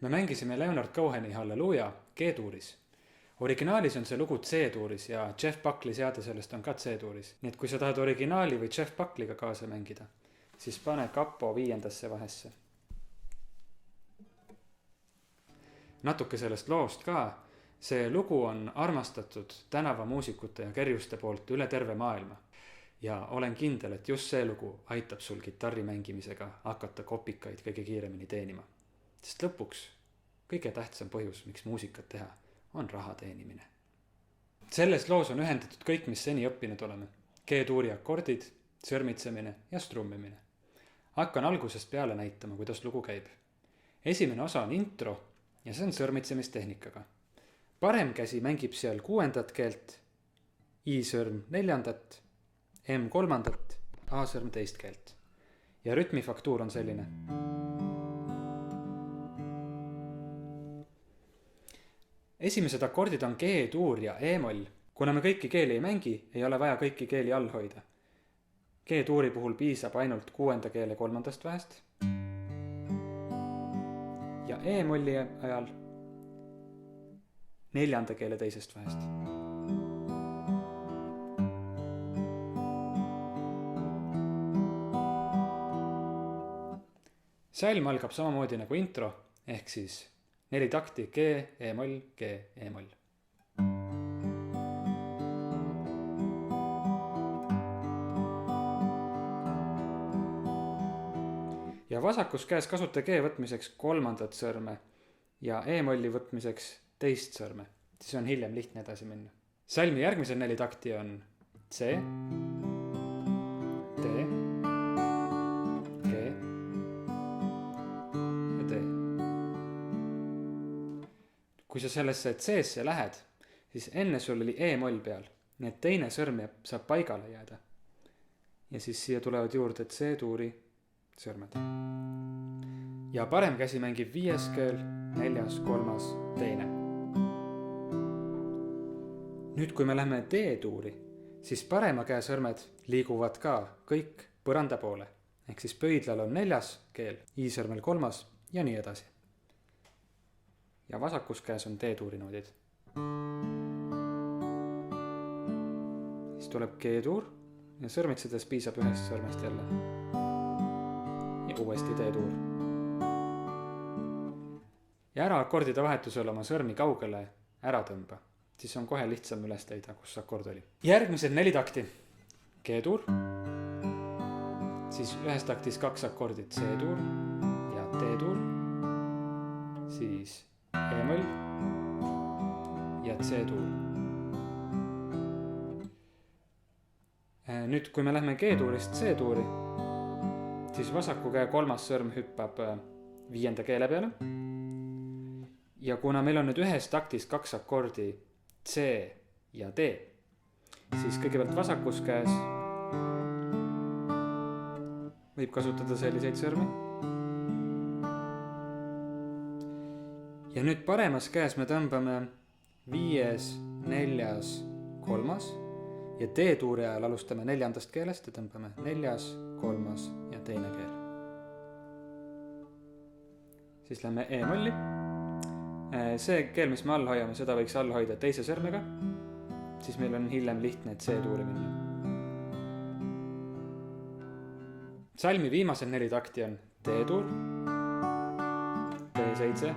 Me mängisime Leonard Coheni Halleluuja G-tuuris. Originaalis on see lugu C-tuuris ja Jeff Buckley seade sellest on ka C-tuuris. Nii et kui sa tahad originaali või Jeff Buckleyga kaasa mängida, siis pane kapo 5. vahesse. Natuke sellest loost ka. See lugu on armastatud tänavamuusikute ja kerjuste poolt üle terve maailma. Ja olen kindel, et just see lugu aitab sul kitarri mängimisega hakata kopikaid kõige kiiremini teenima. Sest lõpuks kõige tähtsam põhjus, miks muusikat teha, on raha teenimine. Selles loos on ühendatud kõik, mis seni õppinud oleme. G-tuuri akordid, sõrmitsemine ja strummimine. Hakkan algusest peale näitama, kuidas lugu käib. Esimene osa on intro ja see on sõrmitsemistehnikaga. Parem käsi mängib seal 6. keelt, I-sõrm 4., M 3., A-sõrm 2. keelt. Ja rütmifaktuur on selline. Esimesed akordid on G-tuur ja E-moll. Kuna me kõiki keeli ei mängi, ei ole vaja kõiki keeli all hoida. G-tuuri puhul piisab ainult 6. keele 3. vähest. Ja E-molli ajal 4. keele 2. vähest. Salm algab samamoodi nagu intro, ehk siis 4 takti G, E-moll, G, E-moll. Ja vasakus käes kasuta G võtmiseks 3. sõrme ja E-molli võtmiseks 2. sõrme. Siis on hiljem lihtne edasi minna. Salmi järgmised 4 takti on C, D, G ja D. Kui sa sellesse C-sse lähed, siis enne sul oli E-moll peal, nii et teine sõrm saab paigale jääda. Ja siis siia tulevad juurde C-tuuri sõrmed. Ja parem käsi mängib 5. keel, 4., 3., 2. Nüüd kui me lähme D-tuuri, siis parema käe sõrmed liiguvad ka kõik põranda poole. Ehk siis pöidlal on 4. keel, I-sõrmel 3. ja nii edasi. Ja vasakus käes on D-tuuri noodid. Siis tuleb G-tuur ja sõrmitsedes piisab 1 sõrmest jälle. Ja uuesti D-tuur. Ja ära akordide vahetusel oma sõrmi kaugele ära tõmba. Siis on kohe lihtsam üles leida, kus akord oli. Järgmised 4 takti. G-tuur. Siis 1 taktis 2 akordit C-tuur ja D-tuur. Siis E-moll ja C-tuur. Nüüd, kui me lähme G-tuurist C-tuuri, siis vasaku käe 3. sõrm hüppab 5. keele peale. Ja kuna meil on nüüd 1 taktis 2 akordi C ja D, siis kõigepealt vasakus käes võib kasutada selliseid sõrmi. Ja nüüd paremas käes me tõmbame 5., 4., 3. ja D-tuuri ajal alustame 4. keelest ja tõmbame 4., 3. ja 2. keel. Siis lähme E-molli. See keel, mis me all hoiame, seda võiks all hoida 2. sõrmega. Siis meil on hiljem lihtne C-tuuri minna. Salmi viimased 4 takti on D-tuur, D7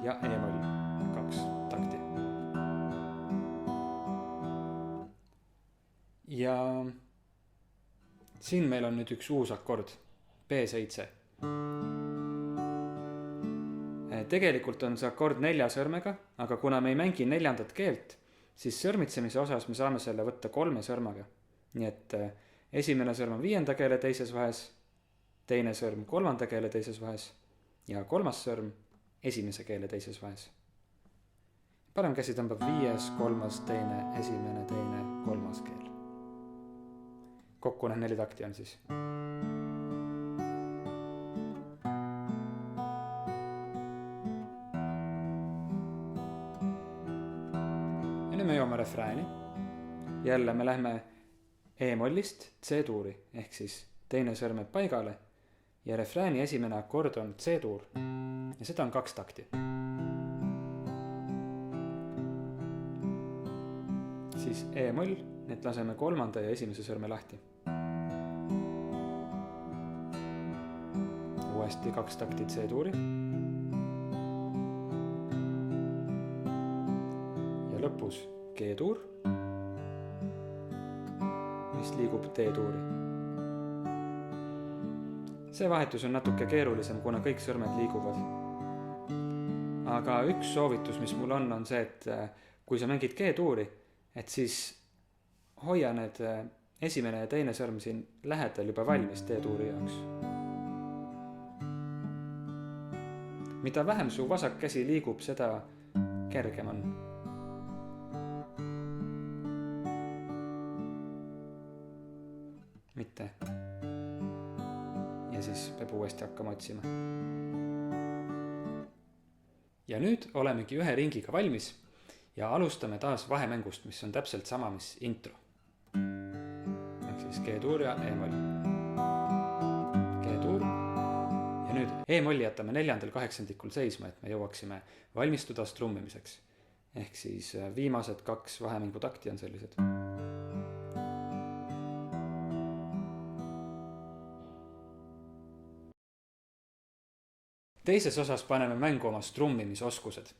ja E-moll 2 takti. Ja siin meil on nüüd üks uus akord, B7. Tegelikult on see akord 4 sõrmega, aga kuna me ei mängi 4. keelt, siis sõrmitsemise osas me saame selle võtta 3 sõrmaga. Nii et esimene sõrm on 5. keele 2. vahes, teine sõrm 3. keele 2. vahes ja 3. sõrm 1. keele 2. vahes. Parem käsi tõmbab 5., 3., 2., 1., 2., 3. keel. Kokku need 4 takti on siis. Ja nüüd me joome refrääni. Jälle me lähme E-mollist C-tuuri, ehk siis teine sõrm paigale ja refrääni esimene akord on C-tuur. ja seda on 2 takti. Siis E-moll, need laseme 3. ja 1. sõrme lahti. Uuesti 2 takti C-tuuri. Ja lõpus G-tuur, mis liigub D-tuuri. See vahetus on natuke keerulisem, kuna kõik sõrmed liiguvad. Aga üks soovitus, mis mul on see, et kui sa mängid G-tuuri, et siis hoia need esimene ja teine sõrm siin lähedal juba valmis D-tuuri jaoks. Mida vähem su vasak käsi liigub, seda kergem on. Mitte. Ja siis peab uuesti hakkama otsima. Ja nüüd olemegi ühe ringiga valmis ja alustame taas vahemängust, mis on täpselt sama, mis intro. Ehk siis G-tuur ja E-moll. G-tuur. Ja nüüd E-molli jätame 4. kaheksandikul seisma, et me jõuaksime valmistuda strummimiseks. Ehk siis viimased 2 vahemängu takti on sellised. Teises osas paneme mängu oma strummimisoskused.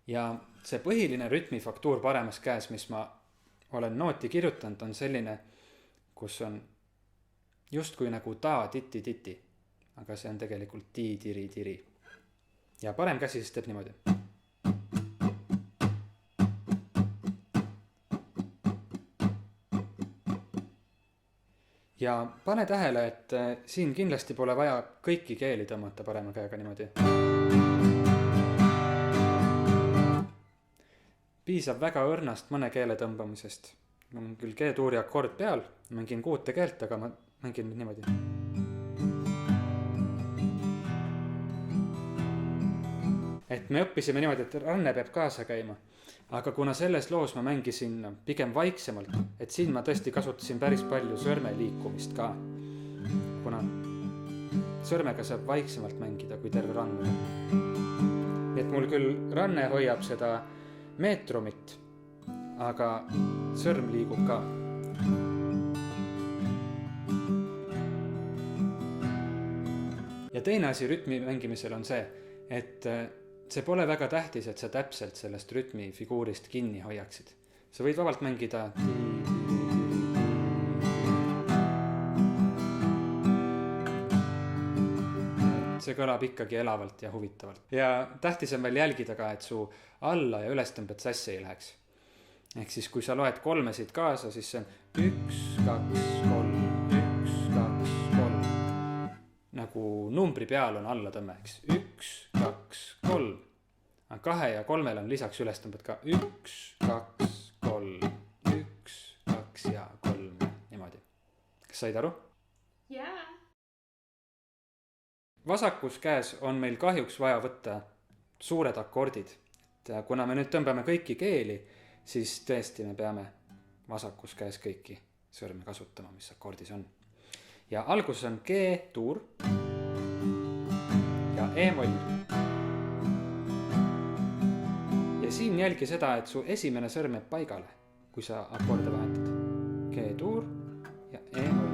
Ja see põhiline rütmifaktuur paremas käes, mis ma olen nooti kirjutanud, on selline, kus on justkui nagu ta, titi, titi. Aga see on tegelikult ti, tiri, tiri. Ja parem käsi siis teeb niimoodi. Ja pane tähele, et siin kindlasti pole vaja kõiki keeli tõmmata parema käega niimoodi. Piisab väga õrnast mõne keele tõmbamisest. Mul on küll G-tuuri akord peal, mängin 6 keelt, aga ma mängin niimoodi. Et me õppisime niimoodi, et ranne peab kaasa käima. Aga kuna selles loos ma mängisin pigem vaiksemalt, et siin ma tõesti kasutasin päris palju sõrme liikumist ka. Kuna sõrmega saab vaiksemalt mängida kui terve ranne. Et mul küll ranne hoiab seda meetrumit, aga sõrm liigub ka. Ja teine asi rütmi mängimisel on see, et see pole väga tähtis, et sa täpselt sellest rütmifiguurist kinni hoiaksid. Sa võid vabalt mängida. See kõlab ikkagi elavalt ja huvitavalt. Ja tähtis on veel jälgida ka, et su alla ja ülestõmbed sassi ei läheks. Ehk siis kui sa loed 3 kaasa, siis see on 1, 2, 3, 1, 2, 3. Nagu numbri peal on alla tõmme, eks. 1, 2, 3. 2 ja 3 on lisaks ülestõmbed ka 1, 2, 3, 1, 2 ja 3. Niimoodi. Kas said aru? Jaa. Vasakus käes on meil kahjuks vaja võtta suured akordid. Et kuna me nüüd tõmbame kõiki keeli, siis tõesti me peame vasakus käes kõiki sõrme kasutama, mis akordis on. Ja alguses on G-tuur ja E-moll. Ja siin jälgi seda, et su esimene sõrm jääb paigale, kui sa akorde vahetad. G-tuur ja E-moll.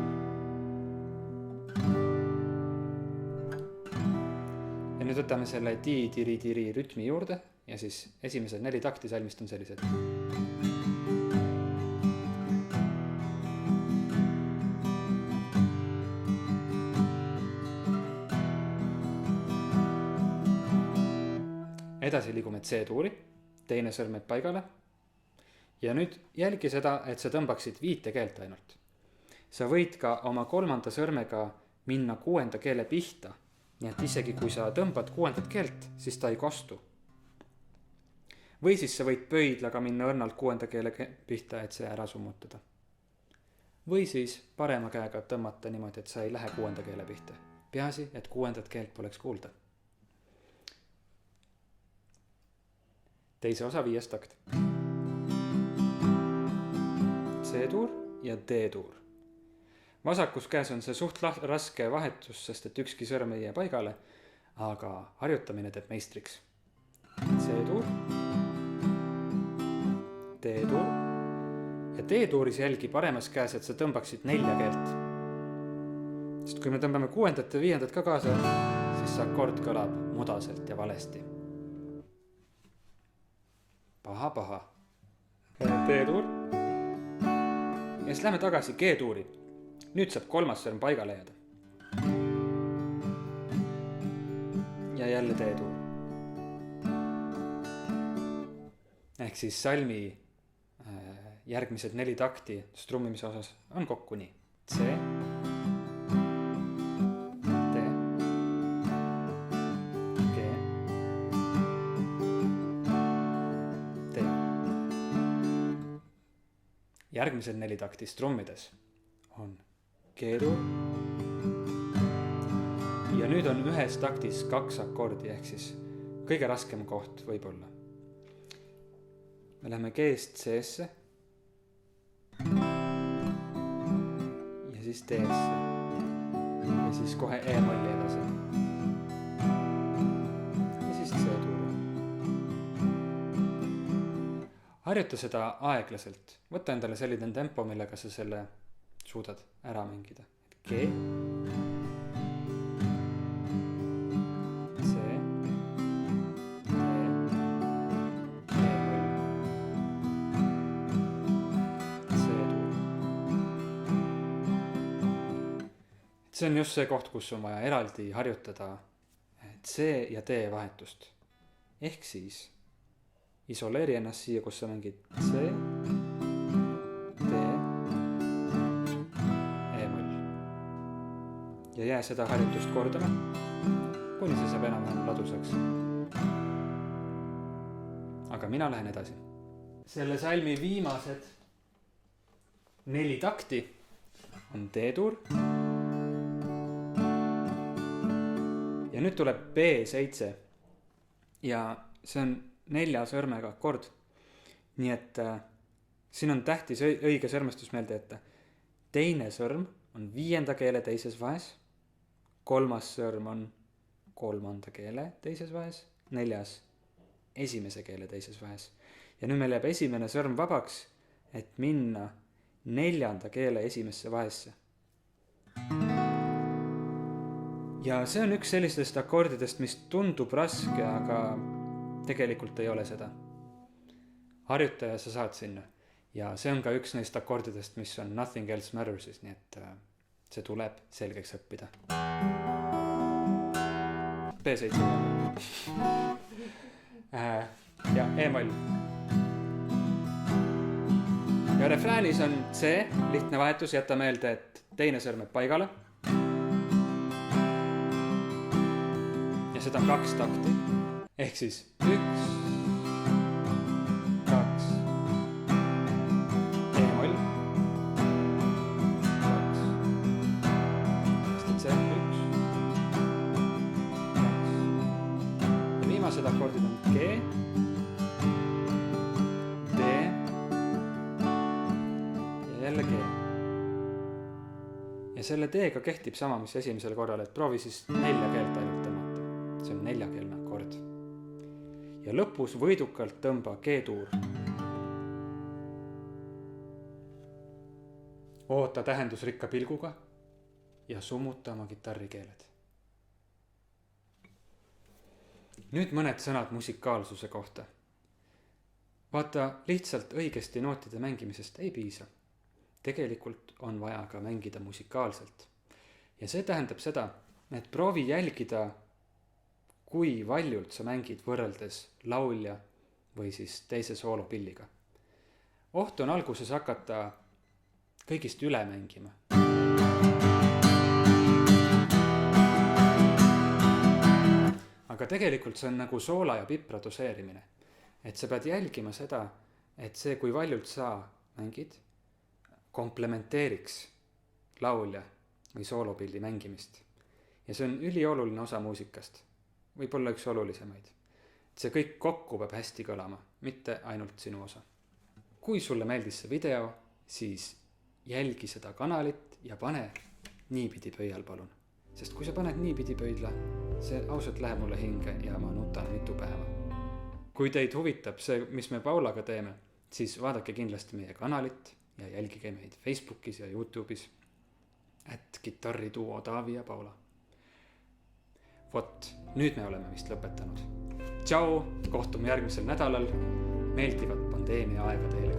Ja nüüd võtame selle ti-tiri-tiri rütmi juurde ja siis esimesed 4 takti salmist on sellised. Edasi liigume C-tuuri, teine sõrm jääb paigale. Ja nüüd jälgi seda, et sa tõmbaksid 5 keelt ainult. Sa võid ka oma 3. sõrmega minna 6. keele pihta. Nii et isegi kui sa tõmbad 6. keelt, siis ta ei kostu. Või siis sa võid pöidlaga minna õrnalt 6. keele pihta, et see ära summutada. Või siis parema käega tõmmata niimoodi, et sa ei lähe 6. keele pihta. Peaasi, et 6. keelt poleks kuulda. Teise osa 5 takt. C-tuur ja D-tuur. Vasakus käes on see suht raske vahetus, sest et ükski sõrm ei jää paigale, aga harjutamine teeb meistriks. C-tuur, D-tuur ja D-tuuris jälgi paremas käes, et sa tõmbaksid 4 keelt. Sest kui me tõmbame 6. ja 5. ka kaasa, siis see akord kõlab mudaselt ja valesti. Paha. D-tuur. Ja siis lähme tagasi G-tuuri. Nüüd saab 3. sõrm paigale jääda. Ja jälle D-tuur. Ehk siis salmi järgmised 4 takti strummimise osas on kokku nii. C, D, G, D. Järgmised 4 takti strummides on G-tuur. Ja nüüd on ühes taktis 2 akordi, ehk siis kõige raskem koht võib-olla. Me läheme G-st C-sse ja siis D-sse ja siis kohe E-molli edasi ja siis C-tuuri. Harjuta seda aeglaselt. Võta endale selline tempo, millega sa selle suudad ära mängida. G, see on just see koht, kus on vaja eraldi harjutada C ja D vahetust. Ehk siis isoleeri ennast siia, kus sa mängid C, D, E-moll. Ja jää seda harjutust kordama, kuni see saab enam ladusaks. Aga mina lähen edasi. Selle salmi viimased 4 takti on D-tuur. Ja nüüd tuleb B7 ja see on 4 sõrmega akord. Nii et siin on tähtis õige sõrmestus meelde jätta. Teine sõrm on 5. keele teises vahes, 3. sõrm on 3. keele teises vahes, 4. esimese keele teises vahes. Ja nüüd meil jääb esimene sõrm vabaks, et minna 4. keele esimesse vahesse. Ja see on üks sellistest akordidest, mis tundub raske, aga tegelikult ei ole seda. Harjuta ja sa saad sinna. Ja see on ka üks neist akordidest, mis on Nothing Else Matters'is, nii et see tuleb selgeks õppida. B7. Ja E-moll. Ja refräänis on C, lihtne vahetus, jäta meelde, et teine sõrm jääb paigale. Ja seda on 2 takti. Ehk siis 1, 2, E-moll, 2, see 1, 2. Ja viimased akordid on G, D ja jälle G. Ja selle D-ga kehtib sama, mis esimesel korral, et proovi siis 4 keelt ainult tõmmata. See on 4-keelne akord. Ja lõpus võidukalt tõmba G-tuur. Oota tähendusrikka pilguga ja summuta oma kitarrikeeled. Nüüd mõned sõnad musikaalsuse kohta. Vaata, lihtsalt õigesti nootide mängimisest ei piisa. Tegelikult on vaja ka mängida musikaalselt. Ja see tähendab seda, et proovi jälgida, kui valjult sa mängid võrreldes laulja või siis teise soolopilliga. Oht on alguses hakata kõigist üle mängima. Aga tegelikult see on nagu soola ja pipra doseerimine. Et sa pead jälgima seda, et see, kui valjult sa mängid, komplementeeriks laulja või soolopilli mängimist. Ja see on ülioluline osa muusikast. Võib-olla üks olulisemaid. See kõik kokku peab hästi kõlama, mitte ainult sinu osa. Kui sulle meeldis see video, siis jälgi seda kanalit ja pane niipidi pöial palun. Sest kui sa paned niipidi pöidla, see ausalt läheb mulle hinge ja ma nutan mitu päeva. Kui teid huvitab see, mis me Paulaga teeme, siis vaadake kindlasti meie kanalit ja jälgige meid Facebookis ja YouTube'is @kitarriduo Taavi ja Paula. Vot, nüüd me oleme vist lõpetanud. Tšau, kohtume järgmisel nädalal. Meeldivat pandeemia aega teile.